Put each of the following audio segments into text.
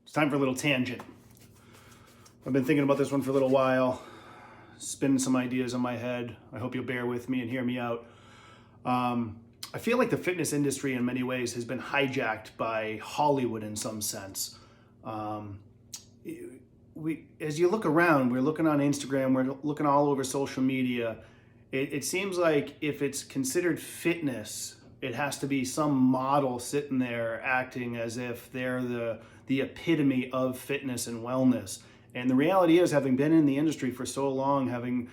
It's time for a little tangent. I've been thinking about this one for a little while, spinning some ideas in my head. I hope you'll bear with me and hear me out. I feel like the fitness industry in many ways has been hijacked by Hollywood in some sense. As you look around, we're looking on Instagram, we're looking all over social media. It seems like if it's considered fitness, it has to be some model sitting there acting as if they're the epitome of fitness and wellness. And the reality is, having been in the industry for so long, having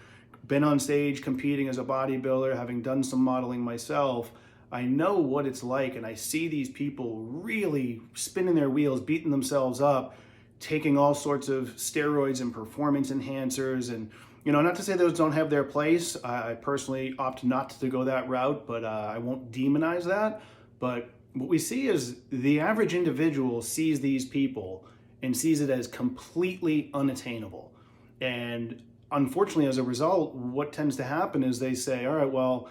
been on stage competing as a bodybuilder, having done some modeling myself, I know what it's like, and I see these people really spinning their wheels, beating themselves up, taking all sorts of steroids and performance enhancers. And not to say those don't have their place. I personally opt not to go that route, but I won't demonize that. But what we see is the average individual sees these people and sees it as completely unattainable. And unfortunately, as a result, what tends to happen is they say, all right, well,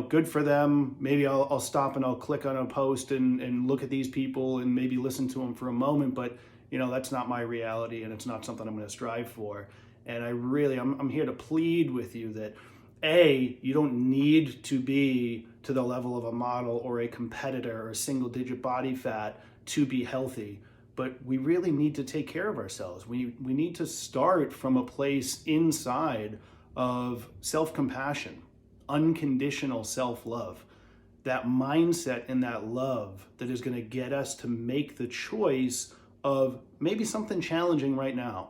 good for them. Maybe I'll stop and I'll click on a post and look at these people and maybe listen to them for a moment. But, that's not my reality, and it's not something I'm going to strive for. And I'm here to plead with you that you don't need to be to the level of a model or a competitor or a single digit body fat to be healthy. But we really need to take care of ourselves. We need to start from a place inside of self-compassion, unconditional self-love, that mindset and that love that is going to get us to make the choice of maybe something challenging right now,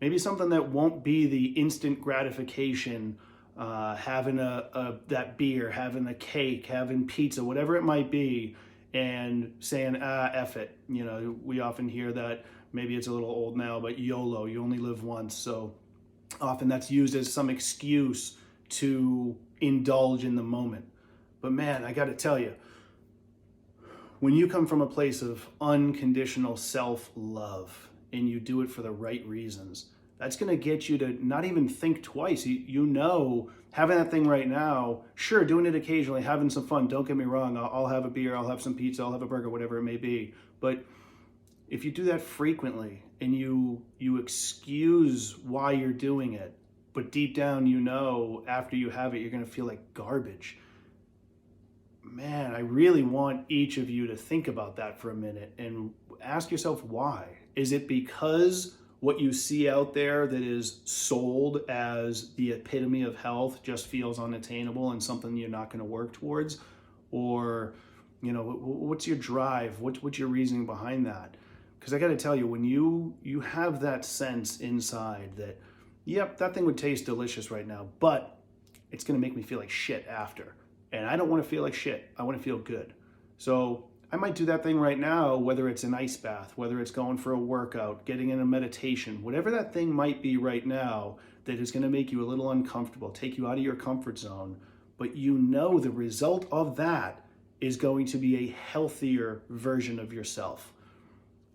maybe something that won't be the instant gratification, having that beer, having a cake, having pizza, whatever it might be, and saying, F it. We often hear that, maybe it's a little old now, but YOLO, you only live once. So often that's used as some excuse to indulge in the moment. But man, I got to tell you, when you come from a place of unconditional self-love and you do it for the right reasons, that's going to get you to not even think twice. Having that thing right now, sure, doing it occasionally, having some fun. Don't get me wrong. I'll have a beer, I'll have some pizza, I'll have a burger, whatever it may be. But if you do that frequently and you excuse why you're doing it, but deep down, after you have it, you're going to feel like garbage. Man, I really want each of you to think about that for a minute and ask yourself why. Is it because what you see out there that is sold as the epitome of health just feels unattainable and something you're not going to work towards? Or, what's your drive? What's your reasoning behind that? Because I got to tell you, when you have that sense inside that, yep, that thing would taste delicious right now, but it's going to make me feel like shit after. And I don't want to feel like shit. I want to feel good. So I might do that thing right now, whether it's an ice bath, whether it's going for a workout, getting in a meditation, whatever that thing might be right now that is going to make you a little uncomfortable, take you out of your comfort zone. But the result of that is going to be a healthier version of yourself.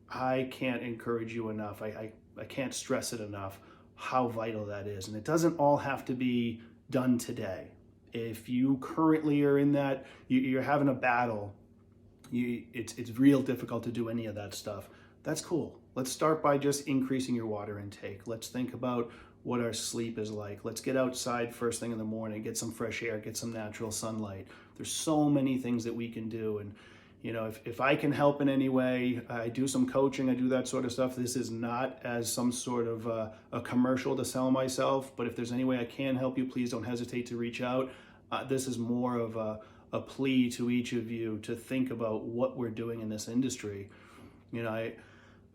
I can't encourage you enough. I can't stress it enough how vital that is. And it doesn't all have to be done today. If you currently are in that, you're having a battle, it's real difficult to do any of that stuff. That's cool. Let's start by just increasing your water intake. Let's think about what our sleep is like. Let's get outside first thing in the morning, get some fresh air, get some natural sunlight. There's so many things that we can do. And if I can help in any way, I do some coaching, I do that sort of stuff. This is not as some sort of a commercial to sell myself, but if there's any way I can help you, please don't hesitate to reach out. This is more of a plea to each of you to think about what we're doing in this industry. I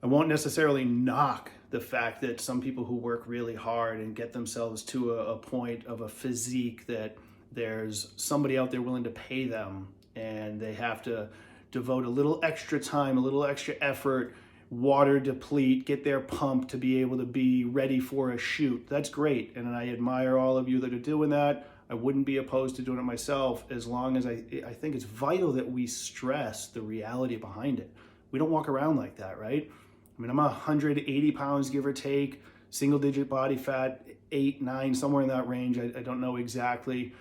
won't necessarily knock the fact that some people who work really hard and get themselves to a point of a physique that there's somebody out there willing to pay them, and they have to devote a little extra time, a little extra effort, water deplete, get their pump to be able to be ready for a shoot. That's great, and I admire all of you that are doing that. I wouldn't be opposed to doing it myself, as long as I think it's vital that we stress the reality behind it. We don't walk around like that, right? I'm 180 pounds, give or take, single digit body fat, 8, 9, somewhere in that range. I don't know exactly,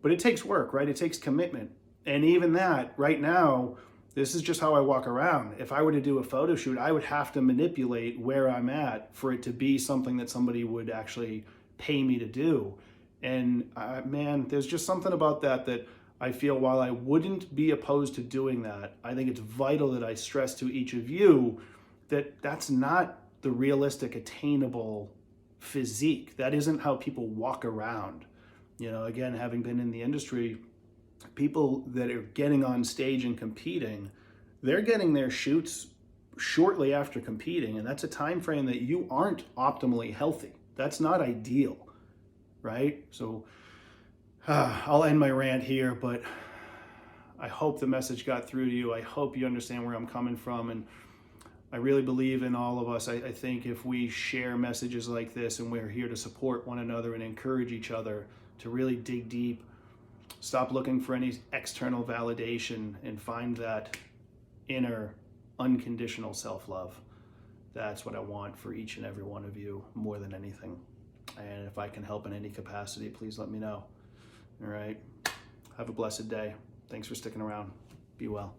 but it takes work, right? It takes commitment. And even that, right now, This is just how I walk around. If I were to do a photo shoot, I would have to manipulate where I'm at for it to be something that somebody would actually pay me to do. And man, there's just something about that I feel, while I wouldn't be opposed to doing that, I think it's vital that I stress to each of you that that's not the realistic, attainable physique. That isn't how people walk around. You know, again, having been in the industry, people that are getting on stage and competing, they're getting their shoots shortly after competing, and that's a time frame that you aren't optimally healthy. That's not ideal, right? So I'll end my rant here, but I hope the message got through to you. I hope you understand where I'm coming from, and I really believe in all of us. I think if we share messages like this, and we're here to support one another and encourage each other to really dig deep, stop looking for any external validation, and find that inner unconditional self-love. That's what I want for each and every one of you more than anything. And if I can help in any capacity, please let me know. All right. Have a blessed day. Thanks for sticking around. Be well.